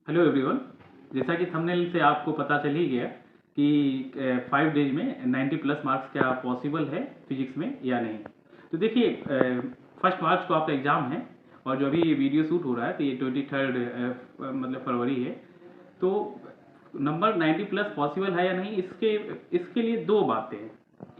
Hello everyone. जैसा कि thumbnail से आपको पता चल ही गया कि 5 डेज में 90 प्लस मार्क्स क्या पॉसिबल है फिजिक्स में या नहीं। तो देखिए, 1 मार्च को आपका एग्ज़ाम है और जो अभी ये वीडियो शूट हो रहा है तो ये 23 मतलब फरवरी है। तो नंबर 90 प्लस पॉसिबल है या नहीं, इसके इसके लिए दो बातें हैं,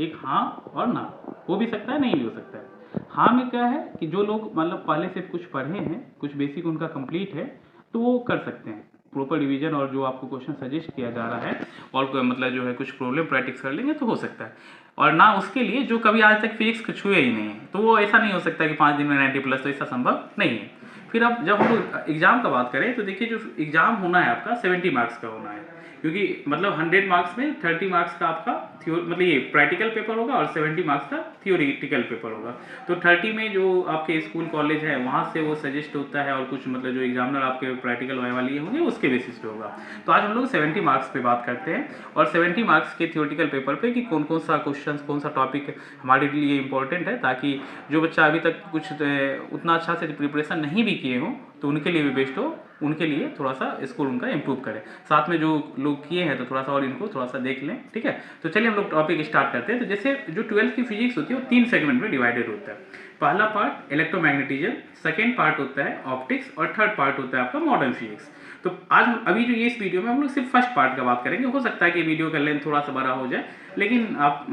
एक हाँ और ना। हो भी सकता है, नहीं भी हो सकता है। हाँ में क्या है कि जो लोग मतलब पहले से कुछ पढ़े हैं, कुछ बेसिक उनका कंप्लीट है, तो वो कर सकते हैं प्रॉपर डिवीजन, और जो आपको क्वेश्चन सजेस्ट किया जा रहा है और मतलब जो है कुछ प्रॉब्लम प्रैक्टिस कर लेंगे तो हो सकता है। और ना उसके लिए जो कभी आज तक फिजिक्स को छुए ही नहीं है, तो वो ऐसा नहीं हो सकता कि 5 दिन में 90 प्लस, तो ऐसा संभव नहीं है। फिर अब जब हम लोग एग्जाम का बात करें तो देखिए, जो एग्जाम होना है आपका 70 मार्क्स का होना है, क्योंकि मतलब 100 मार्क्स में 30 मार्क्स का आपका मतलब ये प्रैक्टिकल पेपर होगा और 70 मार्क्स का थियोरिटिकल पेपर होगा। तो 30 में जो आपके स्कूल कॉलेज है वहाँ से वो सजेस्ट होता है, और कुछ मतलब जो एग्जामिनर आपके प्रैक्टिकल वाले होंगे उसके बेसिस पे होगा। तो आज हम लोग 70 मार्क्स पे बात करते हैं, और 70 मार्क्स के थियोरिटिकल पेपर पे कि कौन कौन सा क्वेश्चन, कौन सा टॉपिक हमारे लिए इंपॉर्टेंट है, ताकि जो बच्चा अभी तक कुछ उतना अच्छा से प्रिपरेशन नहीं भी किए हों तो उनके लिए भी बेस्ट हो, उनके लिए थोड़ा सा स्कोर उनका इंप्रूव करें। साथ में जो लोग किए हैं तो थोड़ा सा और इनको थोड़ा सा देख लें, ठीक है। तो चलिए हम लोग टॉपिक स्टार्ट करते हैं। तो जैसे जो 12th की फिजिक्स होती है वो 3 सेगमेंट में डिवाइडेड होता है। पहला पार्ट इलेक्ट्रोमैग्नेटिज्म, सेकेंड पार्ट होता है ऑप्टिक्स, और थर्ड पार्ट होता है आपका मॉडर्न फिजिक्स। तो आज अभी जो ये इस वीडियो में हम लोग सिर्फ फर्स्ट पार्ट का बात करेंगे। हो सकता है कि वीडियो का लेंथ थोड़ा सा बड़ा हो जाए, लेकिन आप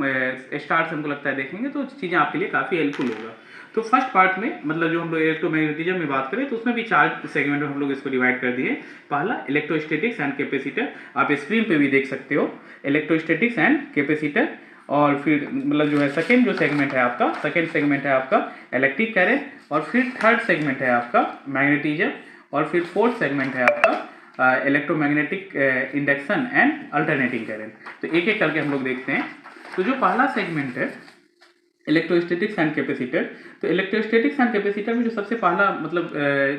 स्टार्ट से हमको लगता है देखेंगे तो चीज़ें आपके लिए काफ़ी हेल्पफुल होगा। तो फर्स्ट पार्ट में मतलब जो हम लोग इलेक्ट्रोमैग्नेटिज्म में बात करें तो उसमें भी 4 सेगमेंट में हम लोग इसको डिवाइड कर दिए। पहला इलेक्ट्रोस्टैटिक्स एंड कैपेसिटर, आप स्क्रीन पे भी देख सकते हो, इलेक्ट्रोस्टैटिक्स एंड कैपेसिटर। और फिर मतलब जो है सेकेंड जो सेगमेंट है आपका, सेकेंड सेगमेंट है आपका इलेक्ट्रिक करंट, और फिर थर्ड सेगमेंट है आपका मैग्नेटिज्म, और फिर फोर्थ सेगमेंट है आपका electromagnetic induction and alternating current. तो एक एक करके हम लोग देखते हैं। तो जो पहला सेगमेंट है इलेक्ट्रोस्टैटिक्स एंड कैपेसिटर, तो इलेक्ट्रोस्टैटिक्स एंड कैपेसिटर में जो सबसे पहला मतलब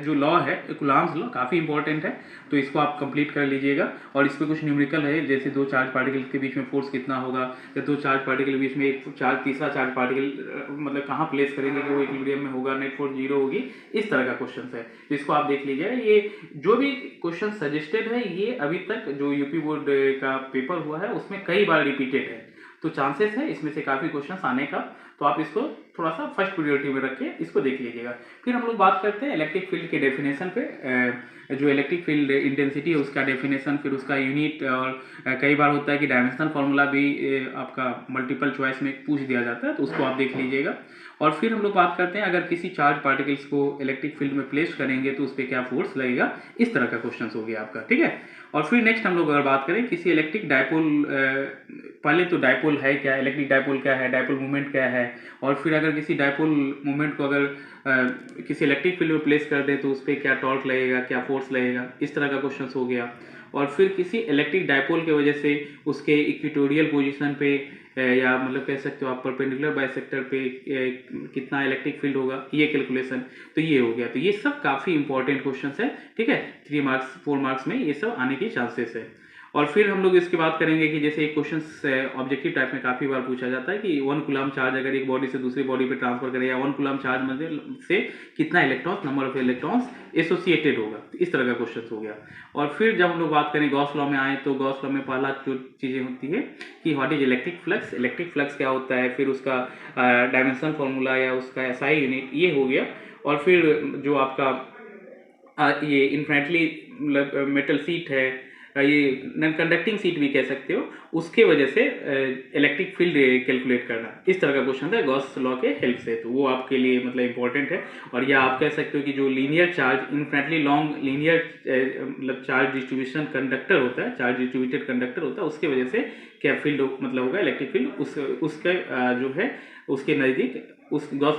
जो लॉ है कूलम्ब्स लॉ, काफ़ी इंपॉर्टेंट है, तो इसको आप कंप्लीट कर लीजिएगा। और इस पर कुछ न्यूमेरिकल है, जैसे दो चार्ज पार्टिकल के बीच में फोर्स कितना होगा, या दो चार्ज पार्टिकल के बीच में एक तीसरा चार्ज पार्टिकल मतलब कहाँ प्लेस करेंगे कि वो इक्विलिब्रियम में होगा, नेट फोर्स 0 होगी, इस तरह का क्वेश्चन है। तो इसको आप देख लीजिएगा। ये जो भी क्वेश्चन सजेस्टेड है ये अभी तक जो यूपी बोर्ड का पेपर हुआ है उसमें कई बार रिपीटेड है, तो चांसेस है इसमें से काफ़ी क्वेश्चंस आने का। तो आप इसको थोड़ा सा फर्स्ट प्रायोरिटी में रख के इसको देख लीजिएगा। फिर हम लोग बात करते हैं इलेक्ट्रिक फील्ड के डेफिनेशन पे। जो इलेक्ट्रिक फील्ड इंटेंसिटी है उसका डेफिनेशन, फिर उसका यूनिट, और कई बार होता है कि डायमेंशनल फार्मूला भी आपका मल्टीपल चॉइस में पूछ दिया जाता है, तो उसको आप देख लीजिएगा। और फिर हम लोग बात करते हैं अगर किसी चार्ज पार्टिकल्स को इलेक्ट्रिक फील्ड में प्लेस करेंगे तो उस पर क्या फोर्स लगेगा, इस तरह का क्वेश्चन हो गया आपका, ठीक है। और फिर नेक्स्ट हम लोग अगर बात करें किसी इलेक्ट्रिक डायपोल, पहले तो डायपोल है क्या, इलेक्ट्रिक डायपोल क्या है, डायपोल मूवमेंट क्या है, और फिर अगर किसी डायपोल मूवमेंट को अगर किसी इलेक्ट्रिक फील्ड में प्लेस कर दे तो उस पर क्या टॉर्क लगेगा, क्या फोर्स लगेगा, इस तरह का क्वेश्चन हो गया। और फिर किसी इलेक्ट्रिक डायपोल की वजह से उसके इक्वेटोरियल पोजीशन पे या मतलब कह सकते हो आप परपेंडिकुलर बाइसेक्टर पे कितना इलेक्ट्रिक फील्ड होगा, ये कैलकुलेशन। तो ये हो गया। तो ये सब काफ़ी इंपॉर्टेंट क्वेश्चन है, ठीक है। 3 मार्क्स 4 मार्क्स में ये सब आने की चांसेस है। और फिर हम लोग इसकी बात करेंगे कि जैसे एक क्वेश्चन ऑब्जेक्टिव टाइप में काफ़ी बार पूछा जाता है कि 1 कूलम चार्ज अगर एक बॉडी से दूसरी बॉडी पे ट्रांसफर करें, या 1 कूलम चार्ज में से कितना electrons, number of electrons associated होगा, तो इस तरह का क्वेश्चन हो गया। और फिर जब हम लोग बात करें गॉस लॉ में आए तो गॉस लॉ में पहला जो चीज़ें होती है कि what is electric flux, electric flux क्या होता है, फिर उसका डायमेंशन फार्मूला या उसका एसआई यूनिट, ये हो गया। और फिर जो आपका ये इन्फिनिटली मेटल सीट है, ये नॉन कंडक्टिंग सीट भी कह सकते हो, उसके वजह से इलेक्ट्रिक फील्ड कैलकुलेट करना, इस तरह का क्वेश्चन था गॉस लॉ के हेल्प से, तो वो आपके लिए मतलब इंपॉर्टेंट है। और या आप कह सकते हो कि जो linear charge, infinitely long linear मतलब चार्ज डिस्ट्रीब्यूशन कंडक्टर होता है, चार्ज डिस्ट्रीब्यूटेड कंडक्टर होता है, उसके वजह से क्या फील्ड मतलब होगा इलेक्ट्रिक फील्ड, उसका जो है उसके नज़दीक उस गॉस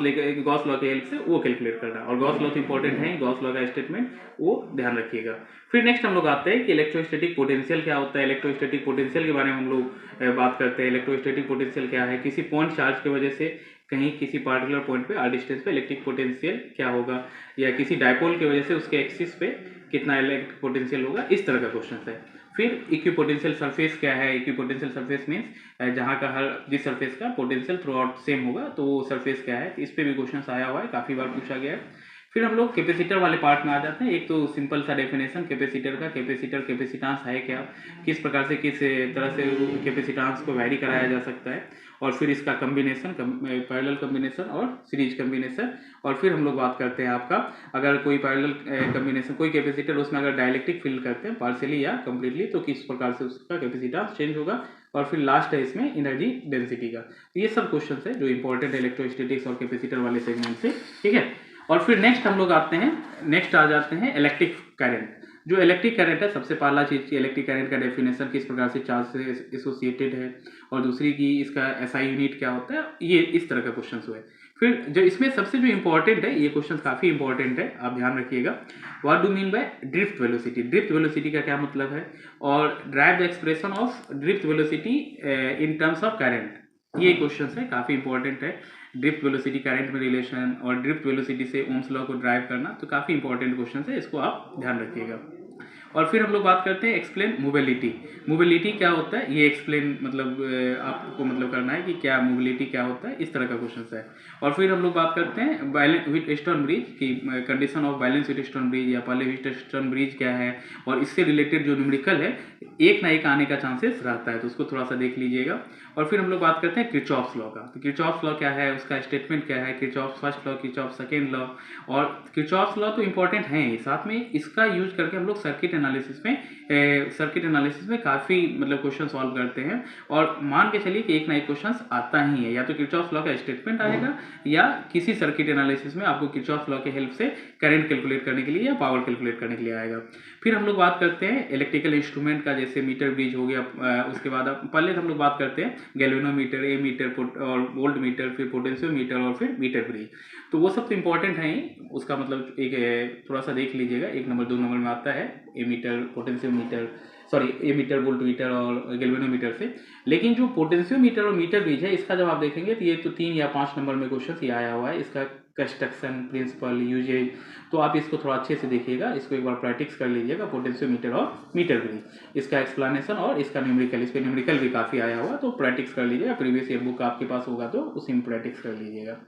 लॉ के हेल्प से वो कैलकुलेट करना। और गॉस लॉ तो इंपॉर्टेंट है, गॉस लॉ का स्टेटमेंट वो ध्यान रखिएगा। फिर नेक्स्ट हम लोग आते हैं कि इलेक्ट्रोस्टैटिक पोटेंशियल क्या होता है। इलेक्ट्रोस्टैटिक पोटेंशियल के बारे में हम लोग बात करते हैं। इलेक्ट्रोस्टैटिक पोटेंशियल क्या है, किसी पॉइंट चार्ज की वजह से कहीं किसी पार्टिकुलर पॉइंट पे आर डिस्टेंस पे इलेक्ट्रिक पोटेंशियल क्या होगा, या किसी डायपोल की वजह से उसके एक्सिस पे कितना इलेक्ट्रिक पोटेंशियल होगा, इस तरह का क्वेश्चन है। फिर इक्विपोटेंशियल सरफेस क्या है, इक्विपोटेंशियल सरफेस मीन्स जहाँ का हर जिस सरफेस का पोटेंशियल थ्रू आउट सेम होगा, तो वो सरफेस क्या है, इस पे भी क्वेश्चन आया हुआ है, काफ़ी बार पूछा गया है। फिर हम लोग कैपेसिटर वाले पार्ट में आ जाते हैं। एक तो सिंपल सा डेफिनेशन कैपेसिटर का, कैपेसिटेंस है क्या, किस प्रकार से किस तरह से कैपेसिटेंस को वैरी कराया जा सकता है, और फिर इसका कम्बिनेशन, पैरेलल कम्बिनेशन और सीरीज कम्बिनेशन। और फिर हम लोग बात करते हैं आपका अगर कोई पैरेलल कम्बिनेशन, कोई कैपेसिटर उसमें अगर डायलेक्ट्रिक फिल करते हैं पार्शियली या कम्प्लीटली, तो किस प्रकार से उसका कैपेसिटेंस चेंज होगा। और फिर लास्ट है इसमें एनर्जी डेंसिटी का। तो ये सब क्वेश्चन है जो इंपॉर्टेंट है इलेक्ट्रोस्टैटिक्स और कैपेसिटर वाले सेगमेंट से, ठीक है। और फिर नेक्स्ट हम लोग आते हैं, नेक्स्ट आ जाते हैं इलेक्ट्रिक करंट। जो इलेक्ट्रिक करंट है, सबसे पहला चीज इलेक्ट्रिक करंट का डेफिनेशन, किस प्रकार से चार्ज से एसोसिएटेड है, और दूसरी की इसका एसआई यूनिट क्या होता है, ये इस तरह का क्वेश्चन हुए। फिर जो इसमें सबसे जो इंपॉर्टेंट है, ये क्वेश्चन काफी इंपॉर्टेंट है, आप ध्यान रखिएगा। What do mean by drift velocity, drift velocity का क्या मतलब है, और drive the expression of drift velocity in terms of current, ये क्वेश्चन है, काफी इंपॉर्टेंट है। ड्रिफ्ट वेलोसिटी करंट में रिलेशन और ड्रिफ्ट वेलोसिटी से ओम्स लॉ को ड्राइव करना, तो काफी इंपॉर्टेंट क्वेश्चन है, इसको आप ध्यान रखिएगा। और फिर हम लोग बात करते हैं एक्सप्लेन मोबिलिटी। मोबिलिटी क्या होता है, ये एक्सप्लेन मतलब आपको मतलब करना है कि क्या मोबिलिटी क्या होता है, इस तरह का क्वेश्चन है। और फिर हम लोग बात करते हैं बैलेंस विथ स्टोन ब्रिज की, condition of balance with stone bridge, या पहले विथ स्टोन ब्रिज क्या है, और इससे रिलेटेड जो न्यूमेरिकल है एक ना एक आने का चांसेस रहता है, तो उसको थोड़ा सा देख लीजिएगा। और फिर हम लोग बात करते हैं किरचॉफ्स लॉ का। तो किरचॉफ्स लॉ क्या है, उसका स्टेटमेंट क्या है, Kirchhoff's first law, Kirchhoff's second law. और किरचॉफ्स लॉ तो इंपॉर्टेंट है ही, साथ में इसका यूज करके हम लोग सर्किट एनालिसिस में काफ़ी मतलब क्वेश्चन सॉल्व करते हैं। और मान के चलिए कि एक ना एक क्वेश्चन आता ही है, या तो किरचॉफ्स लॉ का स्टेटमेंट आएगा, या किसी सर्किट एनालिसिस में आपको किरचॉफ्स लॉ के हेल्प से करंट कैलकुलेट करने के लिए या पावर कैलकुलेट करने के लिए आएगा। फिर हम लोग बात करते हैं इलेक्ट्रिकल इंस्ट्रूमेंट का, जैसे मीटर ब्रिज हो गया। उसके बाद पहले हम लोग बात करते हैं गैल्वेनोमीटर, ए मीटर और वोल्ट मीटर, फिर पोटेंशियोमीटर, और फिर मीटर ब्रिज। तो वो सब तो इंपॉर्टेंट है ही, उसका मतलब एक थोड़ा सा देख लीजिएगा, 1 नंबर 2 नंबर में आता है ए मीटर, पोटेंशियोमीटर, सॉरी ए मीटर, वोल्ट मीटर और गैल्वेनोमीटर से। लेकिन जो पोटेंशियोमीटर और मीटर ब्रिज है, इसका जब आप देखेंगे तो ये तो 3 या 5 नंबर में क्वेश्चन ये आया हुआ है, इसका कंस्ट्रक्शन, प्रिंसिपल, यूजेज। तो आप इसको थोड़ा अच्छे से देखिएगा, इसको एक बार प्रैक्टिस कर लीजिएगा, पोटेंशियोमीटर और मीटर ब्रिज, इसका एक्सप्लेनेशन और इसका न्यूमेरिकल, इस पर न्यूमेरिकल भी काफ़ी आया हुआ, तो प्रैक्टिस कर लीजिएगा। प्रीवियस ईयर बुक आपके पास होगा तो उसी में प्रैक्टिस कर लीजिएगा।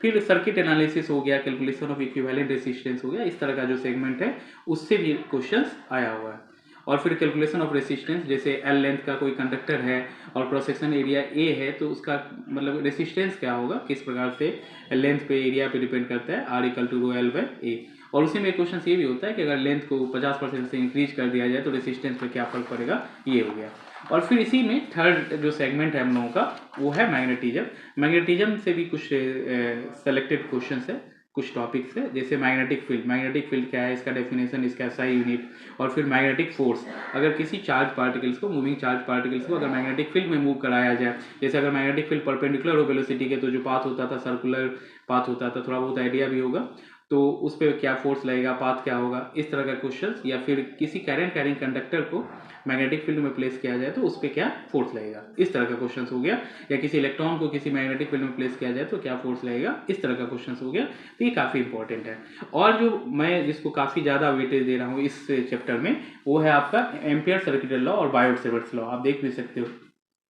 फिर सर्किट एनालिसिस हो गया, कैलकुलेशन ऑफ इक्विवेलेंट रेसिस्टेंस हो गया, इस तरह का जो सेगमेंट है उससे भी क्वेश्चंस आया हुआ है। और फिर कैलकुलेशन ऑफ रेसिस्टेंस, जैसे एल लेंथ का कोई कंडक्टर है और क्रॉस सेक्शन एरिया ए है, तो उसका मतलब रेसिस्टेंस क्या होगा, किस प्रकार से लेंथ पे एरिया पे डिपेंड करता है, R equal to rho L by A. और उसी में क्वेश्चन ये भी होता है कि अगर लेंथ को 50% से इंक्रीज कर दिया जाए तो रेसिस्टेंस पे क्या फर्क पड़ेगा, ये हो गया। और फिर इसी में थर्ड जो सेगमेंट है हम लोगों का, वो है मैग्नेटिज्म। मैग्नेटिज्म से भी कुछ सेलेक्टेड क्वेश्चन है, कुछ टॉपिक्स है, जैसे मैग्नेटिक फील्ड क्या है, इसका डेफिनेशन, इसका एसआई यूनिट। और फिर मैग्नेटिक फोर्स, अगर किसी चार्ज पार्टिकल्स को, मूविंग चार्ज पार्टिकल्स को अगर मैग्नेटिक फील्ड में मूव कराया जाए, जैसे अगर मैग्नेटिक फील्ड परपेंडिकुलर हो वेलोसिटी के, तो जो पाथ होता था सर्कुलर पाथ होता था, थोड़ा बहुत आइडिया भी होगा, तो उस पर क्या फोर्स लगेगा, पाथ क्या होगा, इस तरह का क्वेश्चन। या फिर किसी करंट कैरिंग कंडक्टर को मैग्नेटिक फील्ड में प्लेस किया जाए तो उस पर क्या फोर्स लगेगा, इस तरह का क्वेश्चन हो गया। या किसी इलेक्ट्रॉन को किसी मैग्नेटिक फील्ड में प्लेस किया जाए तो क्या फोर्स लगेगा, इस तरह का क्वेश्चन हो गया। तो ये काफ़ी इंपॉर्टेंट है। और जो मैं जिसको काफ़ी ज़्यादा वेटेज दे रहा हूँ इस चैप्टर में, वो है आपका एम्पियर सर्किटल लॉ और बायोट-सेवर्ट्स लॉ। आप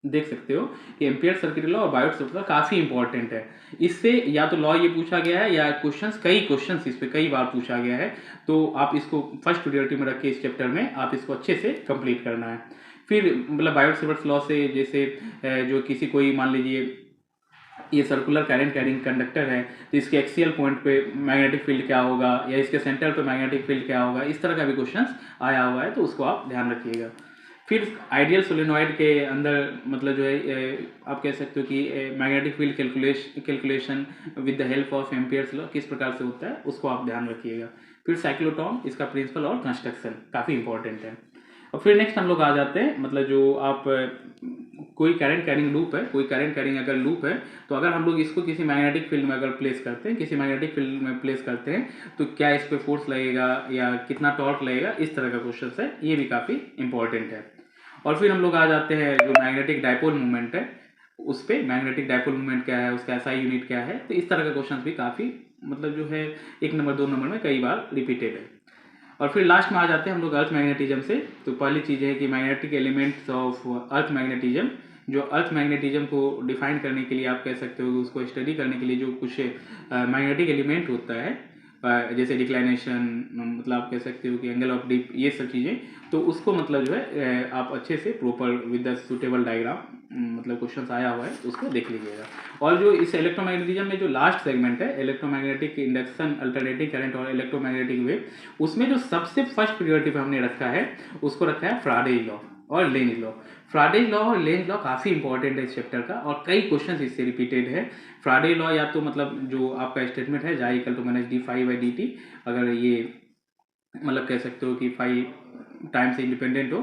देख सकते हो कि एम्पियर सर्किटल लॉ और बायोट-सेवर्ट्स लॉ काफ़ी इंपॉर्टेंट है। इससे या तो लॉ ये पूछा गया है, या कई क्वेश्चंस इस पे कई बार पूछा गया है, तो आप इसको फर्स्ट प्रायोरिटी में रख के इस चैप्टर में आप इसको अच्छे से कंप्लीट करना है। फिर मतलब बायोट-सेवर्ट्स लॉ से, जैसे जो किसी कोई मान लीजिए ये सर्कुलर करंट कैरिंग कंडक्टर है, तो इसके एक्सियल पॉइंट पे मैग्नेटिक फील्ड क्या होगा, या इसके सेंटर पे मैग्नेटिक फील्ड क्या होगा, इस तरह का भी क्वेश्चंस आया हुआ है, तो उसको आप ध्यान रखिएगा। फिर आइडियल सोलेनॉइड के अंदर मतलब जो है आप कह सकते हो कि magnetic field calculation with the help of Ampere's law किस प्रकार से होता है, उसको आप ध्यान रखिएगा। फिर साइक्लोट्रॉन, इसका प्रिंसिपल और कंस्ट्रक्शन काफ़ी इंपॉर्टेंट है। और फिर नेक्स्ट हम लोग आ जाते हैं, मतलब जो आप कोई करंट कैरिंग लूप है, कोई करंट कैरिंग अगर लूप है, तो अगर हम लोग इसको किसी मैग्नेटिक फील्ड में अगर प्लेस करते हैं, किसी मैग्नेटिक फील्ड में प्लेस करते हैं, तो क्या इस पर फोर्स लगेगा या कितना टॉर्क लगेगा, इस तरह का क्वेश्चन है, ये भी काफ़ी इंपॉर्टेंट है। और फिर हम लोग आ जाते हैं जो मैग्नेटिक डायपोल मूवमेंट है, उस पर मैग्नेटिक डायपोल मूवमेंट क्या है, उसका एसआई यूनिट क्या है, तो इस तरह का क्वेश्चन भी काफ़ी मतलब जो है 1 नंबर 2 नंबर में कई बार रिपीटेड है। और फिर लास्ट में आ जाते हैं हम लोग अर्थ मैग्नेटिज्म से। तो पहली चीज़ है कि magnetic elements of earth magnetism, जो अर्थ मैग्नेटिज्म को डिफाइन करने के लिए आप कह सकते हो, उसको स्टडी करने के लिए जो कुछ मैग्नेटिक एलिमेंट होता है जैसे डिक्लाइनेशन, मतलब आप कह सकते हो कि एंगल ऑफ डिप, ये सब चीज़ें, तो उसको मतलब जो है आप अच्छे से proper with the suitable diagram, मतलब क्वेश्चंस आया हुआ है तो उसको देख लीजिएगा। और जो इस इलेक्ट्रोमैग्नेटिज्म में जो लास्ट सेगमेंट है, इलेक्ट्रोमैग्नेटिक इंडक्शन, अल्टरनेटिंग करंट और इलेक्ट्रोमैग्नेटिक वेव, उसमें जो सबसे फर्स्ट प्रियोरिटी पे हमने रखा है उसको रखा है फ्राडे लॉ और लेंज लॉ। फ्राडे लॉ और लेंज लॉ काफ़ी इंपॉर्टेंट है इस चैप्टर का, और कई क्वेश्चन इससे रिपीटेड है। फ्राडे लॉ या तो मतलब जो आपका स्टेटमेंट है जाई equal to minus D phi by D T, अगर ये मतलब कह सकते हो कि फाई टाइम से इंडिपेंडेंट हो,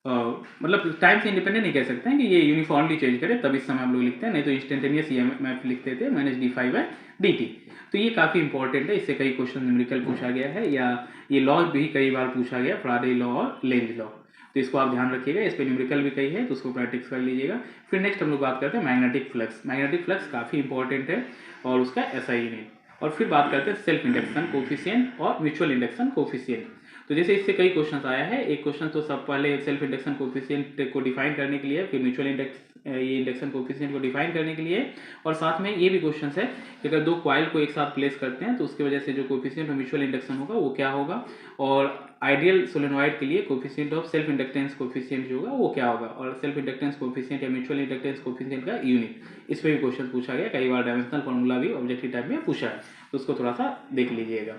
मतलब टाइम से इंडिपेंडेंट नहीं कह सकते हैं कि ये यूनिफॉर्मली चेंज करे, तब इस समय हम लोग लिखते हैं, नहीं तो इंस्टेंटेनियस EMF लिखते थे minus D phi by D T. तो ये काफ़ी इंपॉर्टेंट है, इससे कई क्वेश्चन न्यूमेरिकल पूछा गया है, या ये लॉ भी कई बार पूछा गया, फ्राडे लॉ और लेंज लॉ। तो इसको आप ध्यान रखिएगा, इस पर न्यूमेरिकल भी कई है तो उसको प्रैक्टिस कर लीजिएगा। फिर नेक्स्ट हम लोग बात करते हैं मैग्नेटिक फ्लक्स। मैग्नेटिक फ्लक्स काफ़ी इंपॉर्टेंट है और उसका SI यूनिट। और फिर बात करते हैं सेल्फ इंडक्शन कोफिशिएंट और म्यूचुअल इंडक्शन कोफिशिएंट। तो जैसे इससे कई क्वेश्चन आया है, एक क्वेश्चन तो सब पहले सेल्फ इंडक्शन कोफिशिएंट को डिफाइन करने के लिए, फिर म्यूचुअल ये इंडक्शन कोफिशिएंट को डिफाइन करने के लिए, और साथ में ये भी क्वेश्चन है कि अगर दो कॉइल को एक साथ प्लेस करते हैं तो उसकी वजह से जो कोफिशिएंट ऑफ म्यूचुअल इंडक्शन होगा वो क्या होगा, और आइडियल सोलेनॉइड के लिए coefficient of self inductance coefficient जो होगा वो क्या होगा, और सेल्फ इंडक्टेंस कोफिशिएंट या म्यूचुअल इंडक्टेंस कोफिशिएंट का यूनिट, इस पर भी क्वेश्चन पूछा गया, कई बार डायमेंशनल फॉर्मूला भी ऑब्जेक्टिव टाइप में पूछा है, तो उसको थोड़ा सा देख लीजिएगा।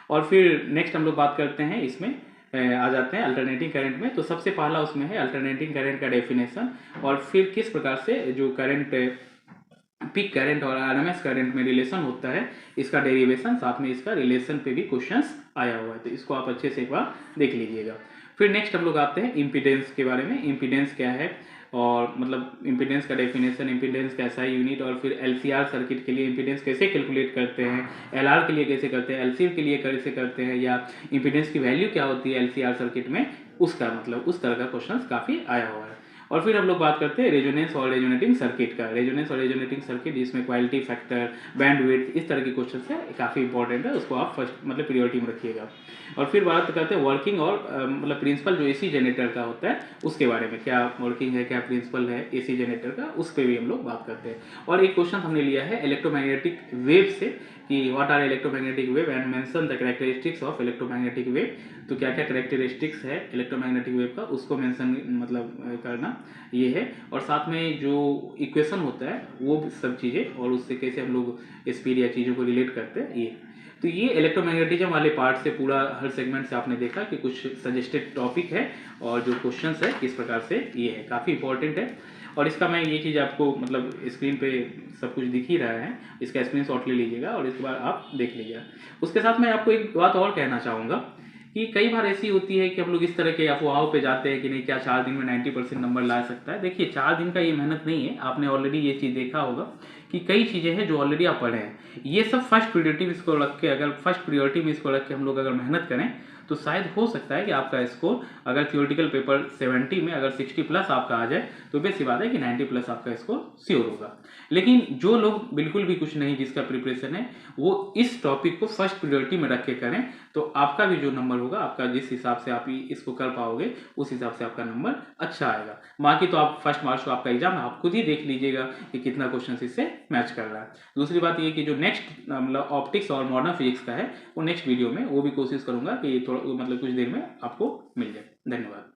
और फिर नेक्स्ट हम लोग बात करते हैं, इसमें आ जाते हैं अल्टरनेटिंग करंट में। तो सबसे पहला उसमें है अल्टरनेटिंग करंट का डेफिनेशन, और फिर किस प्रकार से जो करंट पीक करंट और RMS करंट में रिलेशन होता है, इसका डेरिवेशन, साथ में इसका रिलेशन पे भी क्वेश्चंस आया हुआ है, तो इसको आप अच्छे से एक बार देख लीजिएगा। फिर नेक्स्ट हम लोग आते हैं इम्पीडेंस के बारे में। इम्पीडेंस क्या है, और मतलब इम्पीडेंस का डेफिनेशन, इम्पीडेंस का SI यूनिट, और फिर LCR सर्किट के लिए इम्पीडेंस कैसे कैलकुलेट करते हैं, LR के लिए कैसे करते हैं, LC के लिए कैसे करते हैं, या इम्पीडेंस की वैल्यू क्या होती है LCR सर्किट में, उसका मतलब उस तरह का क्वेश्चन काफ़ी आया हुआ है। और फिर हम लोग बात करते हैं रेजोनेंस और रेजोनेटिंग सर्किट का। रेजोनेंस और रेजोनेटिंग सर्किट, जिसमें क्वालिटी फैक्टर, बैंडविड्थ, इस तरह के क्वेश्चन है, काफ़ी इंपॉर्टेंट है, उसको आप फर्स्ट मतलब प्रियोरिटी में रखिएगा। और फिर बात करते हैं वर्किंग और मतलब प्रिंसिपल जो AC जनरेटर का होता है उसके बारे में, क्या वर्किंग है, क्या प्रिंसिपल है AC जनरेटर का, उस पर भी हम लोग बात करते हैं। और एक क्वेश्चन हमने लिया है इलेक्ट्रोमैग्नेटिक वेव से, कि what are electromagnetic wave and mention the characteristics of electromagnetic wave. तो क्या क्या कैरेक्टरिस्टिक्स है इलेक्ट्रोमैग्नेटिक वेव का, उसको मेंशन मतलब करना ये है, और साथ में जो इक्वेशन होता है वो सब चीज़ें, और उससे कैसे हम लोग स्पीड या चीज़ों को रिलेट करते हैं ये। तो ये इलेक्ट्रोमैग्नेटिज्म वाले पार्ट से पूरा हर सेगमेंट से आपने देखा कि कुछ सजेस्टेड टॉपिक है, और जो क्वेश्चंस है किस प्रकार से ये है, काफ़ी इंपॉर्टेंट है। और इसका मैं ये चीज़ आपको मतलब स्क्रीन पे सब कुछ दिख ही रहा है, इसका स्क्रीनशॉट ले लीजिएगा और इसके बाद आप देख लीजिएगा। उसके साथ मैं आपको एक बात और कहना चाहूँगा कि कई बार ऐसी होती है कि हम लोग इस तरह के अफवाहों पे जाते हैं कि नहीं, क्या 4 दिन में 90% नंबर ला सकता है। देखिए 4 दिन का ये मेहनत नहीं है, आपने ऑलरेडी ये चीज़ देखा होगा कि कई चीज़ें हैं जो ऑलरेडी आप पढ़े हैं। ये सब फर्स्ट प्रियोरिटी में इसको रख के, अगर फर्स्ट प्रियोरिटी में इसको रख के हम लोग अगर मेहनत करें तो शायद हो सकता है कि आपका स्कोर अगर थियोरेटिकल पेपर 70 में अगर 60 प्लस आपका आ जाए तो बेसी बात है कि 90 प्लस आपका स्कोर श्योर होगा। लेकिन जो लोग बिल्कुल भी कुछ नहीं, जिसका प्रिपरेशन है, वो इस टॉपिक को फर्स्ट प्रियोरिटी में रख के करें, तो आपका भी जो नंबर होगा, आपका जिस हिसाब से आप इसको कर पाओगे उस हिसाब से आपका नंबर अच्छा आएगा। बाकी तो आप फर्स्ट मार्च को आपका एग्जाम आप खुद ही देख लीजिएगा कि कितना क्वेश्चन इससे मैच कर रहा है। दूसरी बात ये कि जो नेक्स्ट मतलब ऑप्टिक्स और मॉडर्न फिजिक्स का है, वो नेक्स्ट वीडियो में वो भी कोशिश करूंगा कि थोड़ा मतलब कुछ देर में आपको मिल जाए। धन्यवाद।